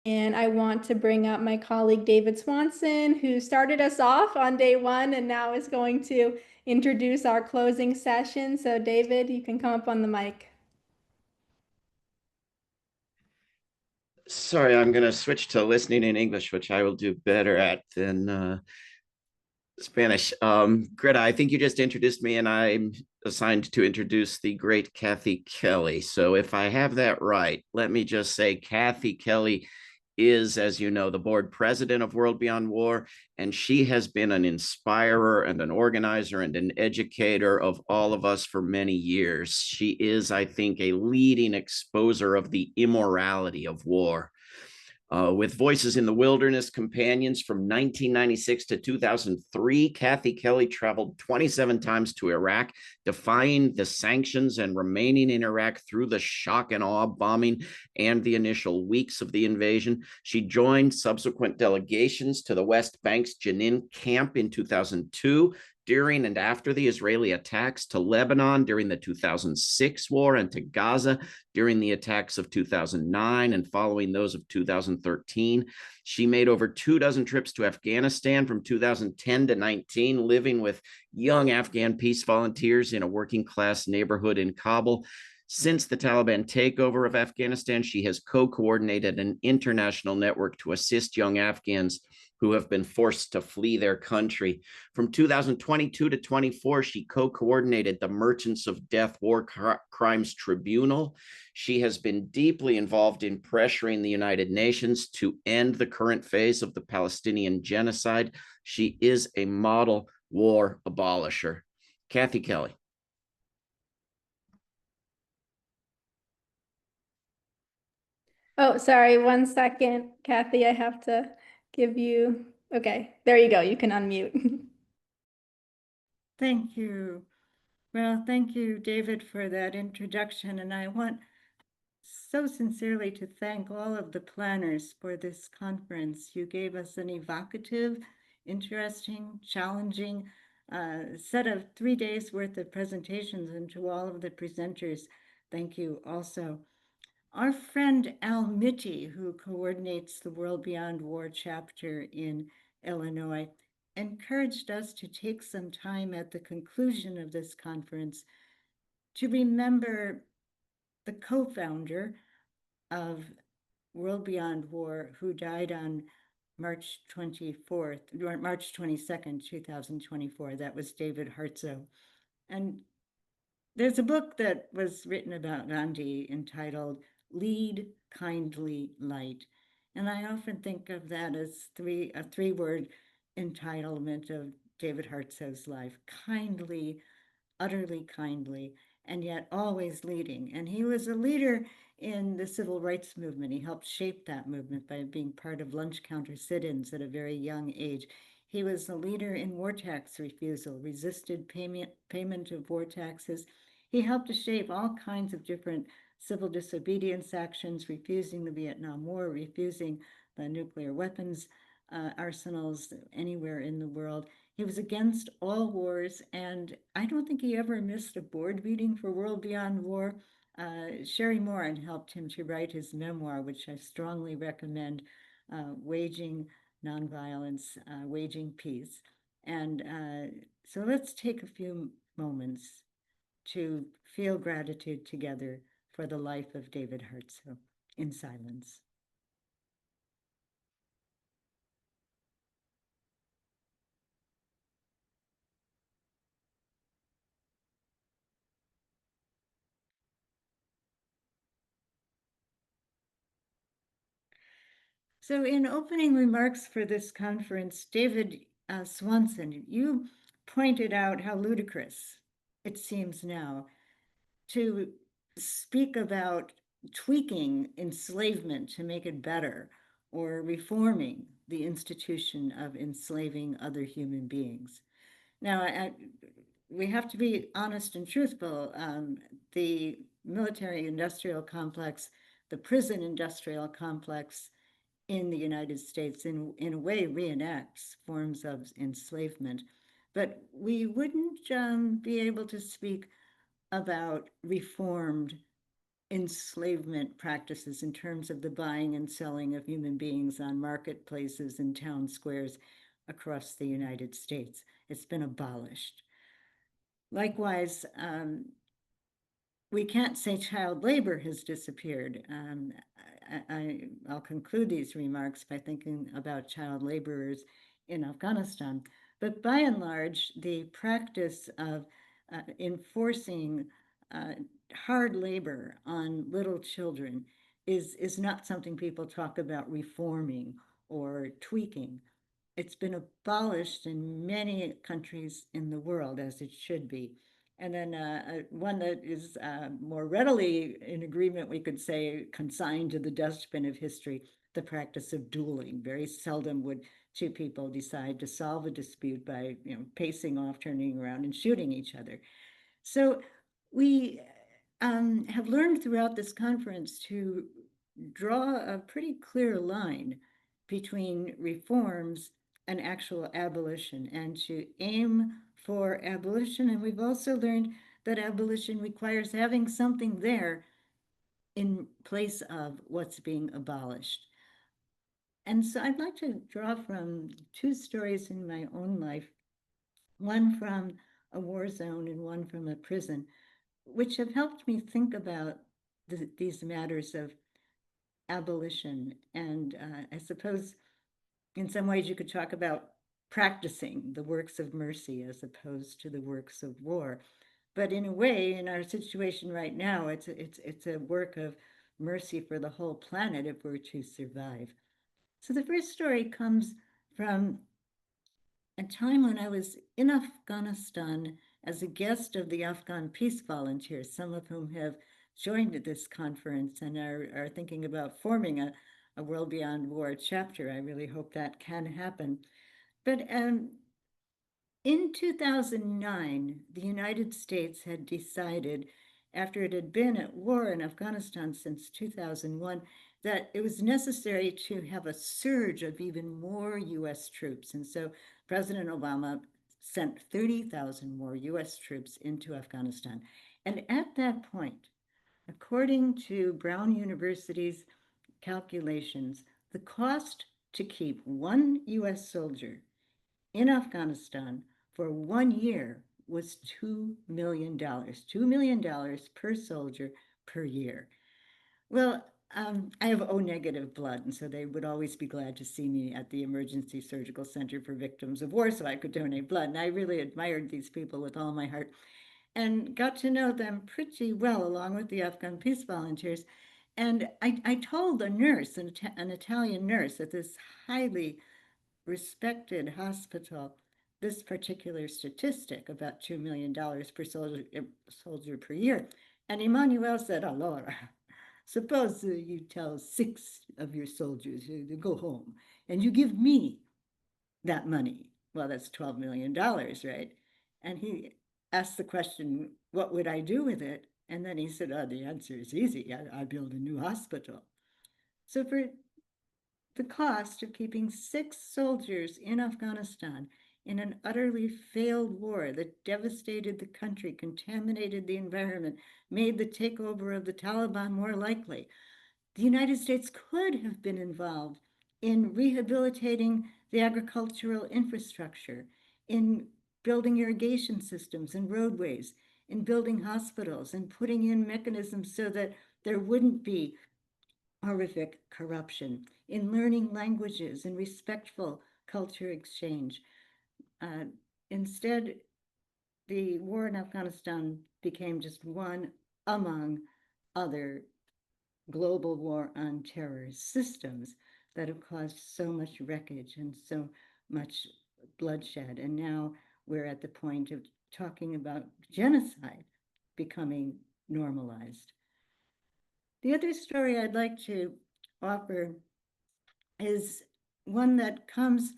And I want to bring up my colleague David Swanson, who started us off on day one and now is going to introduce our closing session. So David, you can come up on the mic. Sorry, I'm going to switch to listening in English, which I will do better at than Spanish. Greta, I think you just introduced me, and I'm assigned to introduce the great Kathy Kelly. So if I have that right, let me just say Kathy Kelly is, as you know, the board president of World Beyond War, and she has been an inspirer and an organizer and an educator of all of us for many years. She is, I think, a leading exposer of the immorality of war. With Voices in the Wilderness Companions from 1996 to 2003, Kathy Kelly traveled 27 times to Iraq, defying the sanctions and remaining in Iraq through the shock and awe bombing and the initial weeks of the invasion. She joined subsequent delegations to the West Bank's Jenin camp in 2002, during and after the Israeli attacks, to Lebanon during the 2006 war, and to Gaza during the attacks of 2009 and following those of 2013. She made over 24 trips to Afghanistan from 2010 to 19, living with young Afghan peace volunteers in a working class neighborhood in Kabul. Since the Taliban takeover of Afghanistan, she has co-coordinated an international network to assist young Afghans who have been forced to flee their country. From 2022 to 24, she co-coordinated the Merchants of Death War Crimes Tribunal. She has been deeply involved in pressuring the United Nations to end the current phase of the Palestinian genocide. She is a model war abolisher. Kathy Kelly. Oh, sorry, 1 second, Kathy, I have to give you, okay, there you go. You can unmute. Thank you. Well, thank you, David, for that introduction. And I want so sincerely to thank all of the planners for this conference. You gave us an evocative, interesting, challenging set of 3 days worth of presentations, and to all of the presenters, thank you also. Our friend Al Mitty, who coordinates the World Beyond War chapter in Illinois, encouraged us to take some time at the conclusion of this conference to remember the co-founder of World Beyond War, who died on March 24th, or March 22nd, 2024. That was David Hartsoe. And there's a book that was written about Gandhi entitled Lead Kindly Light. And I often think of that as a three-word entitlement of David Hartsoe's life: kindly, utterly kindly, and yet always leading. And he was a leader in the civil rights movement. He helped shape that movement by being part of lunch counter sit-ins at a very young age. He was a leader in war tax refusal, resisted payment of war taxes. He helped to shape all kinds of different civil disobedience actions, refusing the Vietnam War, refusing the nuclear weapons arsenals anywhere in the world. He was against all wars, and I don't think he ever missed a board meeting for World Beyond War. Sherry Morin helped him to write his memoir, which I strongly recommend, Waging Nonviolence, Waging Peace. And so let's take a few moments to feel gratitude together for the life of David Hartsoe in silence. So in opening remarks for this conference, David Swanson, you pointed out how ludicrous it seems now to speak about tweaking enslavement to make it better, or reforming the institution of enslaving other human beings. Now, we have to be honest and truthful. The military industrial complex, the prison industrial complex in the United States, in a way, reenacts forms of enslavement. But we wouldn't be able to speak about reformed enslavement practices in terms of the buying and selling of human beings on marketplaces and town squares across the United States. It's been abolished. Likewise, we can't say child labor has disappeared. I'll conclude these remarks by thinking about child laborers in Afghanistan. But by and large, the practice of enforcing hard labor on little children is not something people talk about reforming or tweaking. It's been abolished in many countries in the world, as it should be. And then one that is more readily in agreement, we could say, consigned to the dustbin of history, the practice of dueling. Very seldom would two people decide to solve a dispute by, pacing off, turning around, and shooting each other. So we have learned throughout this conference to draw a pretty clear line between reforms and actual abolition, and to aim for abolition. And we've also learned that abolition requires having something there in place of what's being abolished. And so I'd like to draw from two stories in my own life, one from a war zone and one from a prison, which have helped me think about these matters of abolition. And I suppose in some ways you could talk about practicing the works of mercy as opposed to the works of war. But in a way, in our situation right now, it's a work of mercy for the whole planet if we're to survive. So the first story comes from a time when I was in Afghanistan as a guest of the Afghan peace volunteers, some of whom have joined this conference and are thinking about forming a World Beyond War chapter. I really hope that can happen. But in 2009, the United States had decided, after it had been at war in Afghanistan since 2001, that it was necessary to have a surge of even more US troops. And so President Obama sent 30,000 more US troops into Afghanistan. And at that point, according to Brown University's calculations, the cost to keep one US soldier in Afghanistan for 1 year was $2 million. $2 million per soldier per year. Well, I have O negative blood, and so they would always be glad to see me at the Emergency Surgical Center for Victims of War so I could donate blood. And I really admired these people with all my heart and got to know them pretty well, along with the Afghan peace volunteers. And I told a nurse, an Italian nurse at this highly respected hospital, this particular statistic about $2 million per soldier per year. And Emmanuel said, Allora, suppose you tell 6 of your soldiers to go home and you give me that money. Well, that's $12 million, right? And he asked the question, what would I do with it? And then he said, oh, the answer is easy. I build a new hospital. So for the cost of keeping 6 soldiers in Afghanistan in an utterly failed war that devastated the country, contaminated the environment, made the takeover of the Taliban more likely, the United States could have been involved in rehabilitating the agricultural infrastructure, in building irrigation systems and roadways, in building hospitals, and putting in mechanisms so that there wouldn't be horrific corruption, in learning languages and respectful culture exchange. Instead, the war in Afghanistan became just one among other global war on terror systems that have caused so much wreckage and so much bloodshed. And now we're at the point of talking about genocide becoming normalized. The other story I'd like to offer is one that comes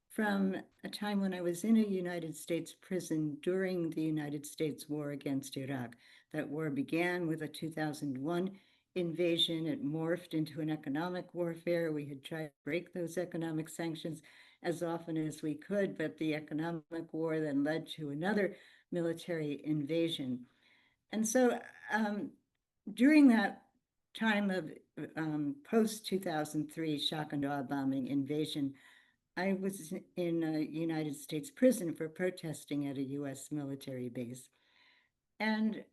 from a time when I was in a United States prison during the United States war against Iraq. That war began with a 2001 invasion. It morphed into an economic warfare. We had tried to break those economic sanctions as often as we could, but the economic war then led to another military invasion. And so during that time of post-2003 shock and awe bombing invasion, I was in a United States prison for protesting at a US military base. And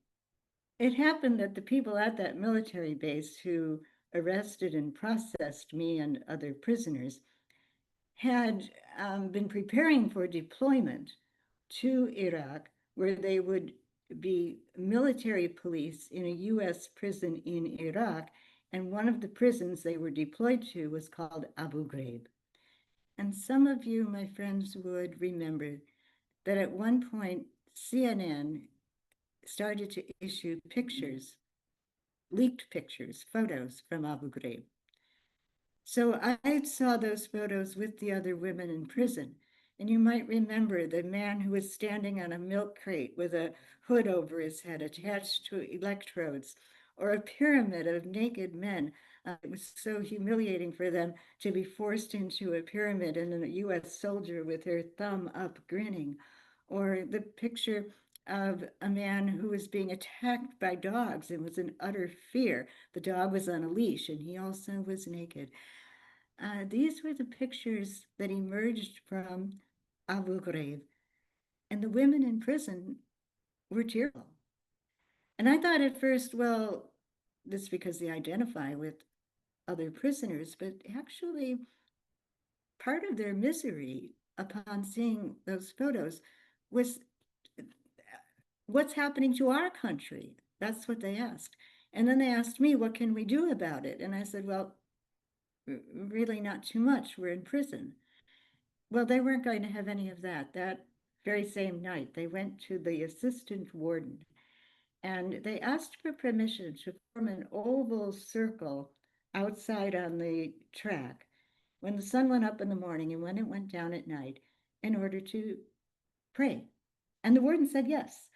it happened that the people at that military base who arrested and processed me and other prisoners had been preparing for deployment to Iraq, where they would be military police in a US prison in Iraq. And one of the prisons they were deployed to was called Abu Ghraib. And some of you, my friends, would remember that at one point, CNN started to issue pictures, leaked pictures, photos from Abu Ghraib. So I saw those photos with the other women in prison. And you might remember the man who was standing on a milk crate with a hood over his head attached to electrodes, or a pyramid of naked men. It was so humiliating for them to be forced into a pyramid, and a US soldier with her thumb up grinning. Or the picture of a man who was being attacked by dogs and was in utter fear. The dog was on a leash and he also was naked. These were the pictures that emerged from Abu Ghraib, and the women in prison were tearful. And I thought at first, well, this is because they identify with other prisoners, but actually, part of their misery upon seeing those photos was, what's happening to our country? That's what they asked. And then they asked me, what can we do about it? And I said, well, really not too much. We're in prison. Well, they weren't going to have any of that. That very same night, they went to the assistant warden and they asked for permission to form an oval circle outside on the track when the sun went up in the morning and when it went down at night in order to pray. And the warden said yes,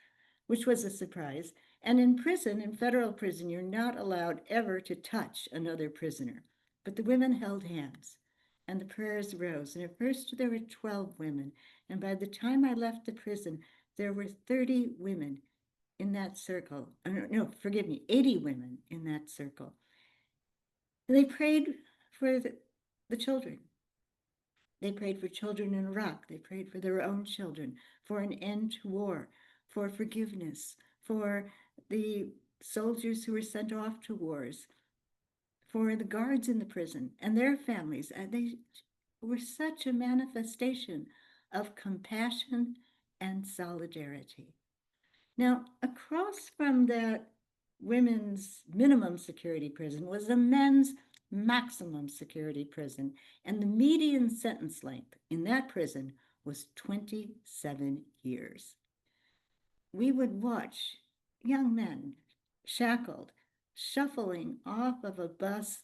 which was a surprise. And in prison, in federal prison, you're not allowed ever to touch another prisoner. But the women held hands and the prayers rose. And at first there were 12 women. And by the time I left the prison, there were 30 women in that circle. No, forgive me, 80 women in that circle. And they prayed for the children. They prayed for children in Iraq. They prayed for their own children, for an end to war, for forgiveness, for the soldiers who were sent off to wars, for the guards in the prison and their families. And they were such a manifestation of compassion and solidarity. Now, across from that women's minimum security prison was a men's maximum security prison, and the median sentence length in that prison was 27 years. We would watch young men shackled, shuffling off of a bus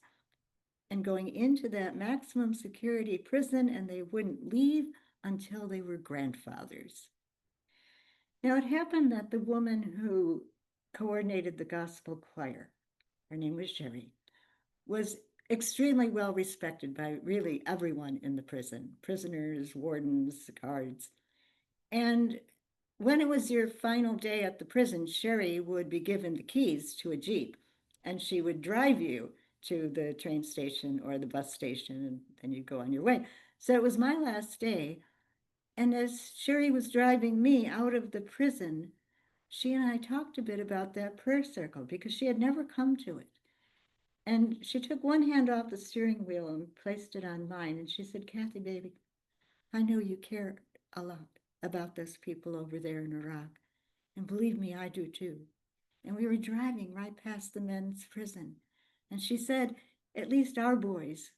and going into that maximum security prison, and they wouldn't leave until they were grandfathers. Now, it happened that the woman who coordinated the gospel choir, her name was Sherry, was extremely well respected by really everyone in the prison, prisoners, wardens, guards. And when it was your final day at the prison, Sherry would be given the keys to a Jeep, and she would drive you to the train station or the bus station, and then you'd go on your way. So it was my last day. And as Sherry was driving me out of the prison, she and I talked a bit about that prayer circle because she had never come to it. And she took one hand off the steering wheel and placed it on mine. And she said, Kathy, baby, I know you care a lot about those people over there in Iraq. And believe me, I do too. And we were driving right past the men's prison. And she said, at least our boys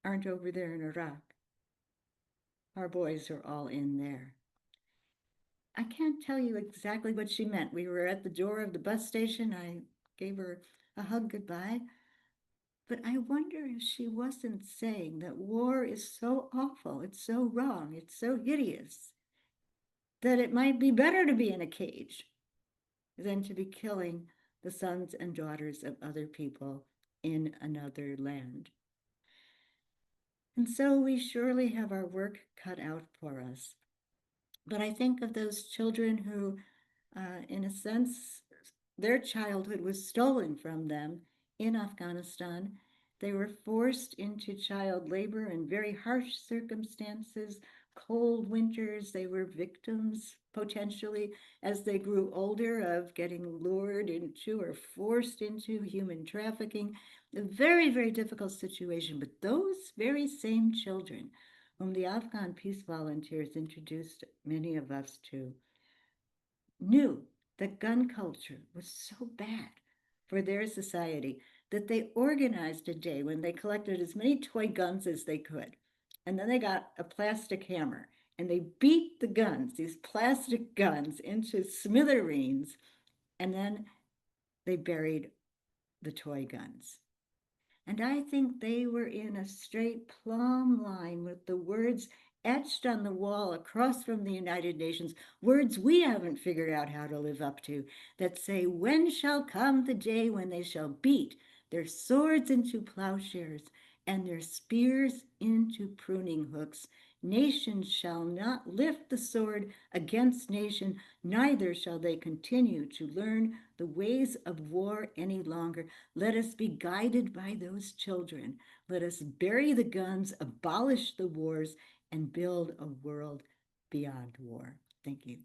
aren't over there in Iraq. Our boys are all in there. I can't tell you exactly what she meant. We were at the door of the bus station. I gave her a hug goodbye. But I wonder if she wasn't saying that war is so awful, it's so wrong, it's so hideous, that it might be better to be in a cage than to be killing the sons and daughters of other people in another land. And so we surely have our work cut out for us. But I think of those children who, in a sense, their childhood was stolen from them in Afghanistan. They were forced into child labor in very harsh circumstances, cold winters. They were victims potentially as they grew older of getting lured into or forced into human trafficking. A very, very difficult situation. But those very same children, whom the Afghan peace volunteers introduced many of us to, knew that gun culture was so bad for their society that they organized a day when they collected as many toy guns as they could. And then they got a plastic hammer and they beat the guns, these plastic guns, into smithereens. And then they buried the toy guns. And I think they were in a straight plumb line with the words etched on the wall across from the United Nations, words we haven't figured out how to live up to, that say, "When shall come the day when they shall beat their swords into plowshares and their spears into pruning hooks. Nation shall not lift the sword against nation, neither shall they continue to learn the ways of war any longer. Let us be guided by those children. Let us bury the guns, abolish the wars, and build a world beyond war." Thank you.